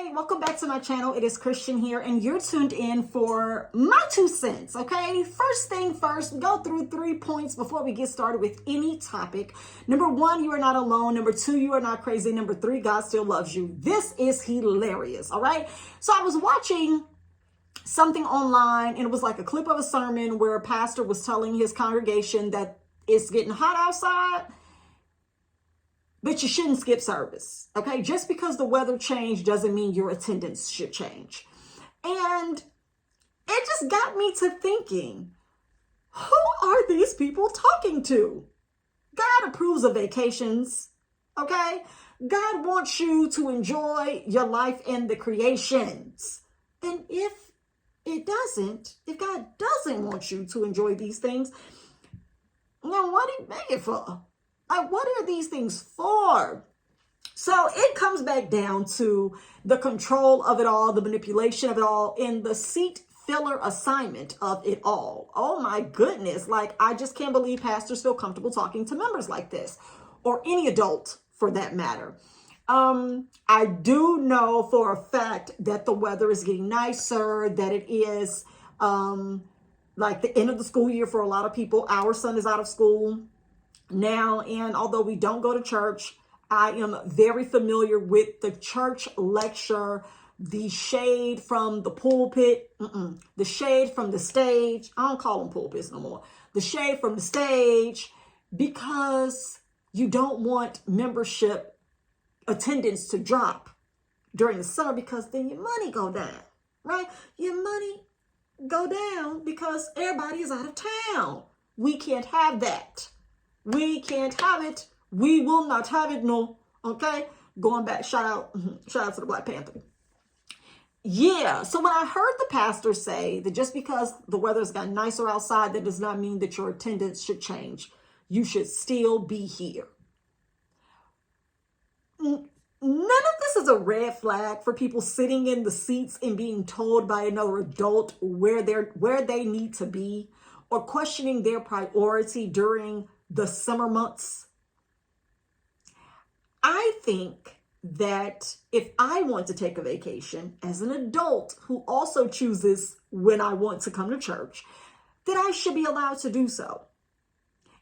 Hey, welcome back to my channel. It is Christian here, and you're tuned in for my 2 cents, okay? First thing first, go through 3 points before we get started with any topic. Number 1, you are not alone. Number 2, you are not crazy. Number 3, God still loves you. This is hilarious, all right? So I was watching something online, and it was like a clip of a sermon where a pastor was telling his congregation that it's getting hot outside, but you shouldn't skip service, okay? Just because the weather changed doesn't mean your attendance should change. And it just got me to thinking, who are these people talking to? God approves of vacations, okay? God wants you to enjoy your life and the creations. And if God doesn't want you to enjoy these things, then what did he make it for? Like, what are these things for? So it comes back down to the control of it all, the manipulation of it all, and the seat filler assignment of it all. Oh my goodness. Like, I just can't believe pastors feel comfortable talking to members like this, or any adult for that matter. I do know for a fact that the weather is getting nicer, that it is like the end of the school year for a lot of people. Our son is out of school now, and although we don't go to church, I am very familiar with the church lecture, the shade from the pulpit, the shade from the stage. I don't call them pulpits no more. The shade from the stage, because you don't want membership attendance to drop during the summer, because then your money go down, right? Your money go down because everybody is out of town. We can't have that. We can't have it. We will not have it, no. Okay? Going back, shout out to the Black Panther. Yeah, so when I heard the pastor say that just because the weather's got nicer outside, that does not mean that your attendance should change. You should still be here. None of this is a red flag for people sitting in the seats and being told by another adult where they need to be, or questioning their priority during the summer months. I think that if I want to take a vacation as an adult who also chooses when I want to come to church, that I should be allowed to do so.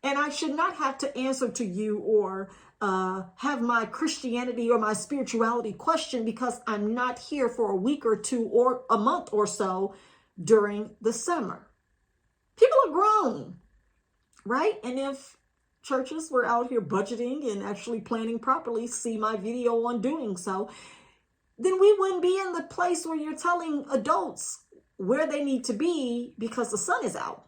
And I should not have to answer to you or have my Christianity or my spirituality questioned because I'm not here for a week or two or a month or so during the summer. People are grown, right? And if churches were out here budgeting and actually planning properly, see my video on doing so, then we wouldn't be in the place where you're telling adults where they need to be because the sun is out.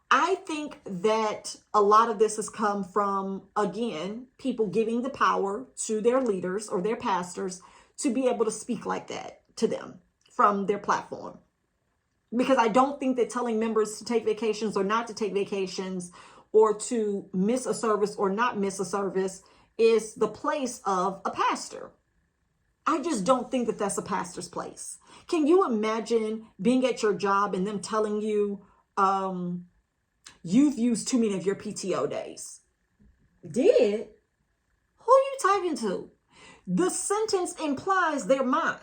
I think that a lot of this has come from, again, people giving the power to their leaders or their pastors to be able to speak like that to them from their platform. Because I don't think that telling members to take vacations or not to take vacations, or to miss a service or not miss a service, is the place of a pastor. I just don't think that that's a pastor's place. Can you imagine being at your job and them telling you, you've used too many of your PTO days? Did? Who are you talking to? The sentence implies they're mine.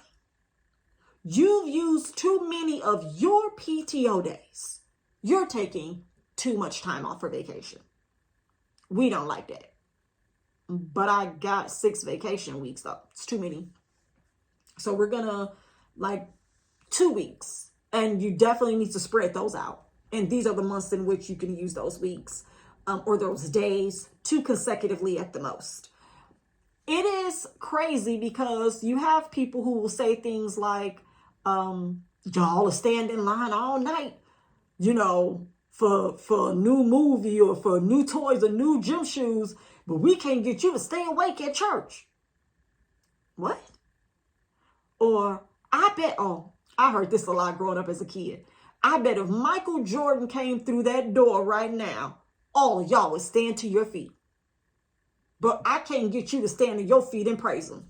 You've used too many of your PTO days. You're taking too much time off for vacation. We don't like that. But I got 6 vacation weeks though. It's too many. So we're gonna like 2 weeks, and you definitely need to spread those out. And these are the months in which you can use those weeks or those days, 2 consecutively at the most. It is crazy because you have people who will say things like, y'all are standing in line all night, for a new movie or for new toys or new gym shoes, but we can't get you to stay awake at church. What? Or I heard this a lot growing up as a kid. I bet if Michael Jordan came through that door right now, all of y'all would stand to your feet. But I can't get you to stand to your feet and praise him.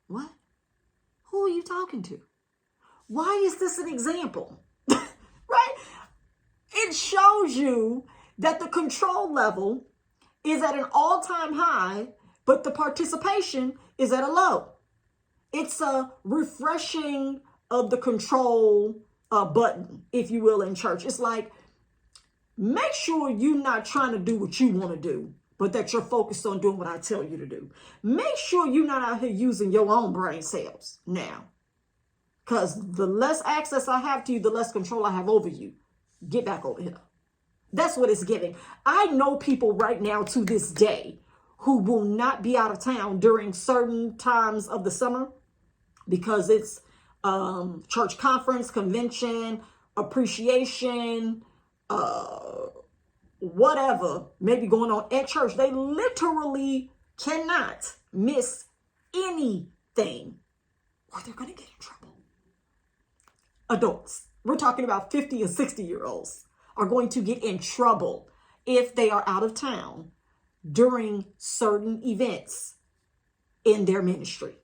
What? Who are you talking to? Why is this an example? Right? It shows you that the control level is at an all-time high, but the participation is at a low. It's a refreshing of the control button, if you will, in church. It's like, make sure you're not trying to do what you want to do, but that you're focused on doing what I tell you to do. Make sure you're not out here using your own brain cells now. Because the less access I have to you, the less control I have over you. Get back over here. That's what it's giving. I know people right now to this day who will not be out of town during certain times of the summer because it's church conference, convention, appreciation, whatever may be going on at church. They literally cannot miss anything or they're going to get in trouble. Adults, we're talking about 50 and 60-year-olds, are going to get in trouble if they are out of town during certain events in their ministry.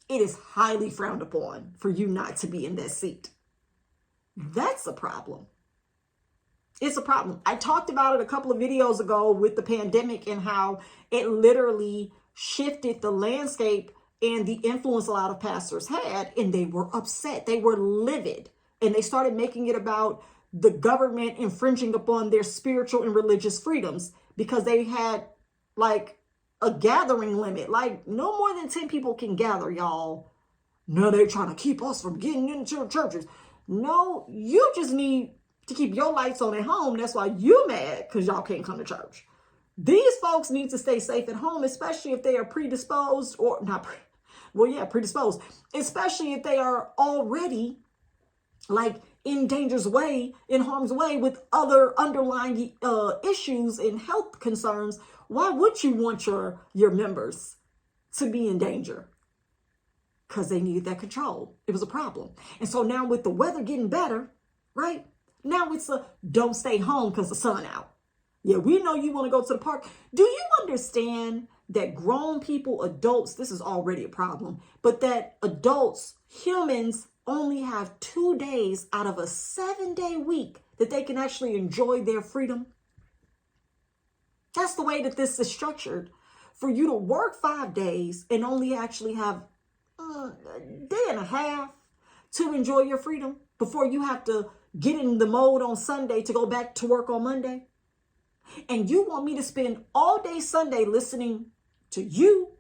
It is highly frowned upon for you not to be in that seat. That's a problem. It's a problem. I talked about it a couple of videos ago with the pandemic and how it literally shifted the landscape and the influence a lot of pastors had, and they were upset. They were livid, and they started making it about the government infringing upon their spiritual and religious freedoms because they had like a gathering limit, like no more than 10 people can gather, y'all. No, they're trying to keep us from getting into churches. No, you just need to keep your lights on at home. That's why you mad because y'all can't come to church. These folks need to stay safe at home, especially if they are predisposed or not. Predisposed, especially if they are already like in harm's way with other underlying issues and health concerns. Why would you want your members to be in danger? Because they needed that control. It was a problem. And so now with the weather getting better, right? Now it's a don't stay home because the sun out. Yeah, we know you want to go to the park. Do you understand that grown people, adults, this is already a problem, but that adults, humans, only have 2 days out of a 7-day week that they can actually enjoy their freedom? That's the way that this is structured. For you to work 5 days and only actually have a day and a half to enjoy your freedom before you have to get in the mode on Sunday to go back to work on Monday. And you want me to spend all day Sunday listening to you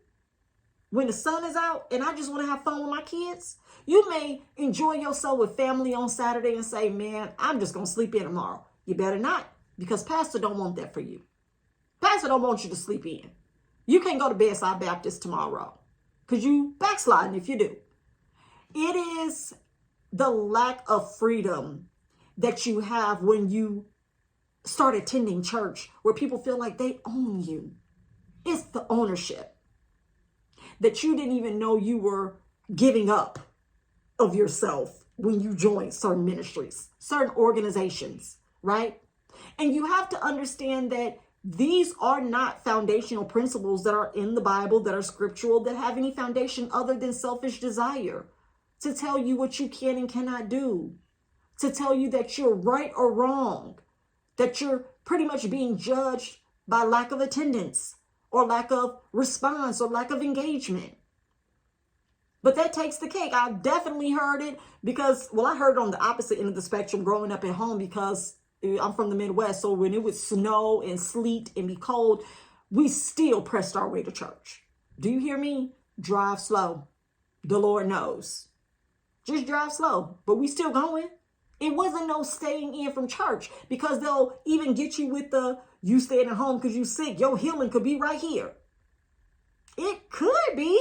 when the sun is out and I just want to have fun with my kids? You may enjoy yourself with family on Saturday and say, man, I'm just going to sleep in tomorrow. You better not, because Pastor don't want that for you. Pastor don't want you to sleep in. You can't go to Bedside Baptist tomorrow because you backsliding if you do. It is the lack of freedom that you have when you start attending church where people feel like they own you. It's the ownership that you didn't even know you were giving up of yourself when you joined certain ministries, certain organizations, right? And you have to understand that these are not foundational principles that are in the Bible, that are scriptural, that have any foundation other than selfish desire to tell you what you can and cannot do, to tell you that you're right or wrong, that you're pretty much being judged by lack of attendance or lack of response or lack of engagement. But that takes the cake. I definitely heard it because, I heard it on the opposite end of the spectrum growing up at home because I'm from the Midwest. So when it would snow and sleet and be cold, we still pressed our way to church. Do you hear me? Drive slow. The Lord knows. Just drive slow, but we still going. It wasn't no staying in from church because they'll even get you with you staying at home because you sick. Your healing could be right here. It could be,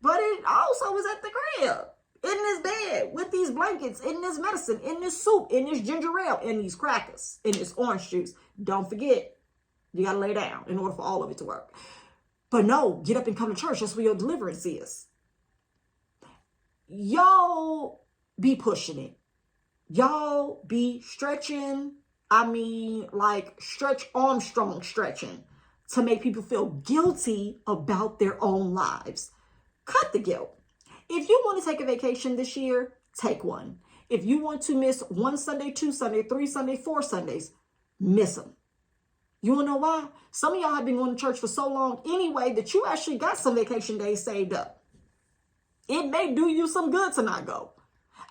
but it also was at the crib, in this bed, with these blankets, in this medicine, in this soup, in this ginger ale, in these crackers, in this orange juice. Don't forget, you got to lay down in order for all of it to work. But no, get up and come to church. That's where your deliverance is. Y'all be pushing it. Y'all be stretching. Like Stretch Armstrong stretching to make people feel guilty about their own lives. Cut the guilt. If you want to take a vacation this year, take one. If you want to miss 1 Sunday, 2 Sunday, 3 Sunday, 4 Sundays, miss them. You want to know why? Some of y'all have been going to church for so long anyway that you actually got some vacation days saved up. It may do you some good to not go.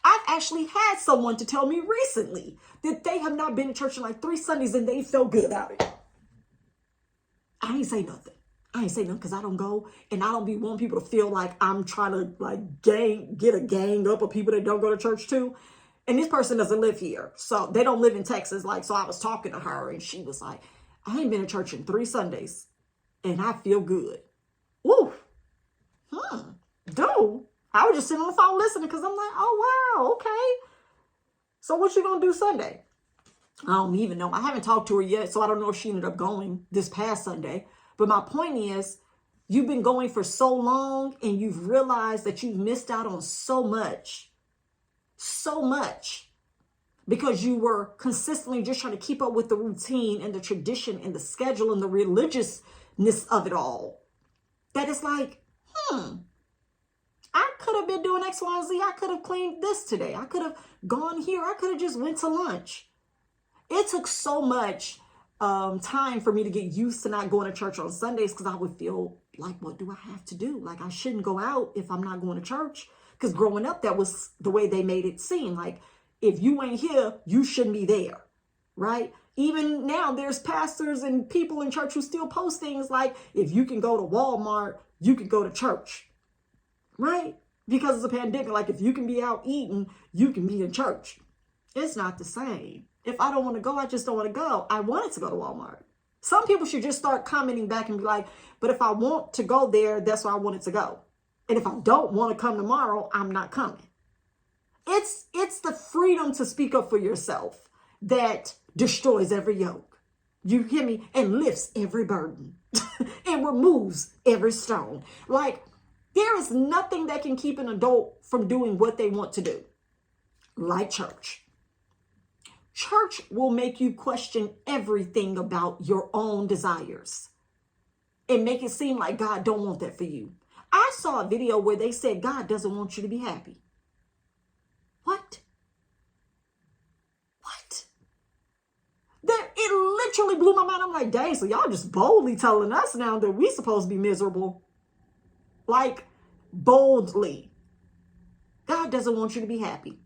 I've actually had someone to tell me recently that they have not been to church in like 3 Sundays and they felt good about it. I ain't say nothing. I ain't say nothing because I don't go, and I don't be wanting people to feel like I'm trying to like get a gang up of people that don't go to church too. And this person doesn't live here. So they don't live in Texas. Like, so I was talking to her and she was like, I ain't been to church in 3 Sundays and I feel good. Woo. Dude, I was just sitting on the phone listening because I'm like, oh, wow, okay. So what you going to do Sunday? I don't even know. I haven't talked to her yet, so I don't know if she ended up going this past Sunday. But my point is, you've been going for so long and you've realized that you've missed out on so much because you were consistently just trying to keep up with the routine and the tradition and the schedule and the religiousness of it all. That it's like, I could have been doing X, Y, and Z. I could have cleaned this today. I could have gone here. I could have just went to lunch. It took so much time for me to get used to not going to church on Sundays because I would feel like, what do I have to do? Like, I shouldn't go out if I'm not going to church. Because growing up, that was the way they made it seem. Like, if you ain't here, you shouldn't be there, right? Even now, there's pastors and people in church who still post things like, if you can go to Walmart, you can go to church, right? Because it's a pandemic. Like, if you can be out eating, you can be in church. It's not the same. If I don't want to go, I just don't want to go. I wanted to go to Walmart. Some people should just start commenting back and be like, but if I want to go there, that's where I wanted to go. And if I don't want to come tomorrow, I'm not coming. It's the freedom to speak up for yourself that destroys every yoke. You hear me? And lifts every burden and removes every stone. Like, there is nothing that can keep an adult from doing what they want to do, like church. Church will make you question everything about your own desires and make it seem like God don't want that for you. I saw a video where they said God doesn't want you to be happy. What? It literally blew my mind. I'm like, dang, so y'all just boldly telling us now that we supposed to be miserable. Like, boldly. God doesn't want you to be happy.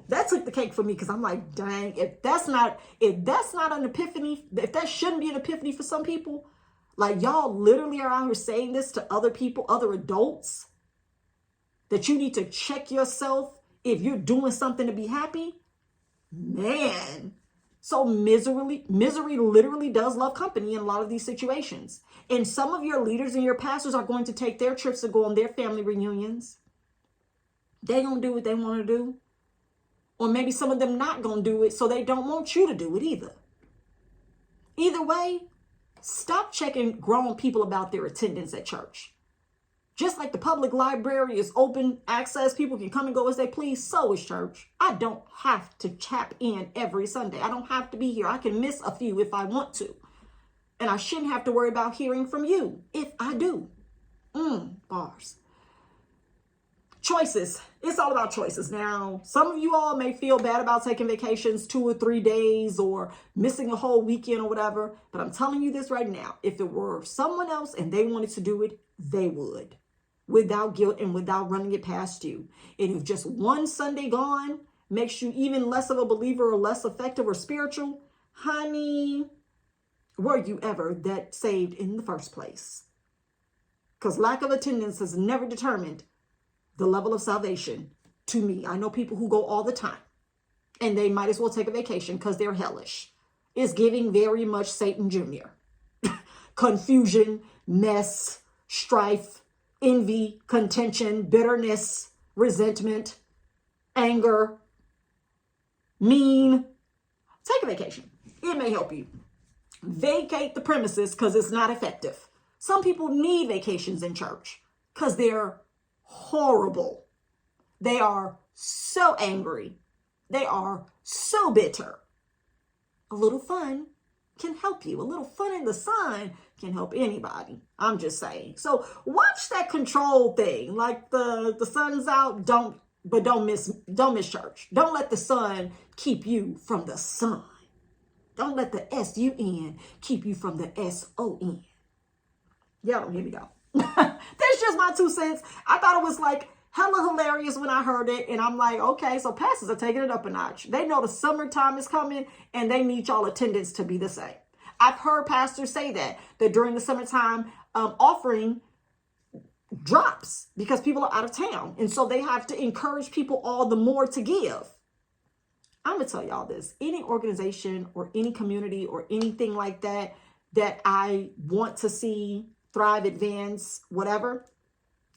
That took the cake for me because I'm like, dang, if that's not an epiphany, if that shouldn't be an epiphany for some people, like, y'all literally are out here saying this to other people, other adults, that you need to check yourself if you're doing something to be happy. Man. So misery literally does love company in a lot of these situations. And some of your leaders and your pastors are going to take their trips to go on their family reunions. They gonna do what they want to do. Or maybe some of them not going to do it, so they don't want you to do it either. Either way, stop checking grown people about their attendance at church. Just like the public library is open access, people can come and go as they please, so is church. I don't have to tap in every Sunday. I don't have to be here. I can miss a few if I want to. And I shouldn't have to worry about hearing from you if I do. Bars. Choices. It's all about choices. Now, some of you all may feel bad about taking vacations 2 or 3 days or missing a whole weekend or whatever. But I'm telling you this right now. If it were someone else and they wanted to do it, they would. Without guilt and without running it past you. And if just one Sunday gone makes you even less of a believer or less effective or spiritual, honey, were you ever that saved in the first place? Because lack of attendance has never determined the level of salvation to me. I know people who go all the time and they might as well take a vacation because they're hellish. It's giving very much Satan Jr. Confusion, mess, strife, envy, contention, bitterness, resentment, anger, mean. Take a vacation. It may help you. Vacate the premises because it's not effective. Some people need vacations in church because they're horrible. They are so angry. They are so bitter. A little fun can help you. A little fun in the sun can help anybody. I'm just saying. So watch that control thing. Like the sun's out, don't miss church. Don't let the sun keep you from the sun. Don't let the SUN keep you from the SON. Y'all don't hear me though. That's just my 2 cents. I thought it was like hella hilarious when I heard it. And I'm like, okay, so pastors are taking it up a notch. They know the summertime is coming and they need y'all attendance to be the same. I've heard pastors say that during the summertime, offering drops because people are out of town. And so they have to encourage people all the more to give. I'm going to tell y'all this. Any organization or any community or anything like that, that I want to see thrive, advance, whatever,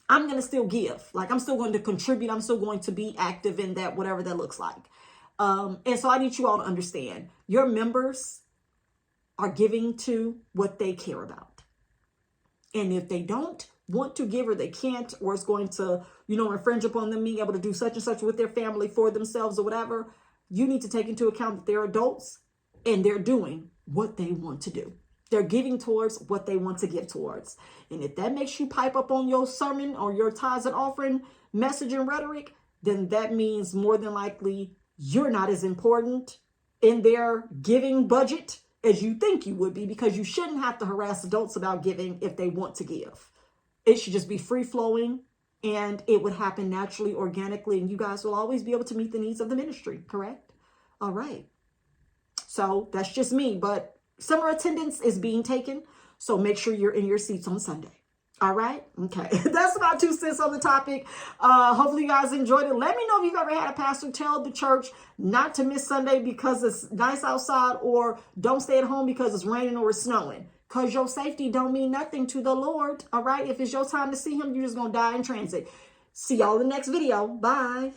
I'm going to still give. Like, I'm still going to contribute. I'm still going to be active in that, whatever that looks like. And so I need you all to understand, your members are giving to what they care about. And if they don't want to give, or they can't, or it's going to, infringe upon them being able to do such and such with their family, for themselves, or whatever, you need to take into account that they're adults and they're doing what they want to do. They're giving towards what they want to give towards. And if that makes you pipe up on your sermon or your tithes and offering message and rhetoric, then that means more than likely you're not as important in their giving budget as you think you would be, because you shouldn't have to harass adults about giving if they want to give. It should just be free flowing, and it would happen naturally, organically, and you guys will always be able to meet the needs of the ministry, correct? All right. So that's just me, but summer attendance is being taken, so make sure you're in your seats on Sunday. All right. Okay. That's about 2 cents on the topic. Hopefully you guys enjoyed it. Let me know if you've ever had a pastor tell the church not to miss Sunday because it's nice outside, or don't stay at home because it's raining or it's snowing. Because your safety don't mean nothing to the Lord. All right. If it's your time to see him, you're just going to die in transit. See y'all in the next video. Bye.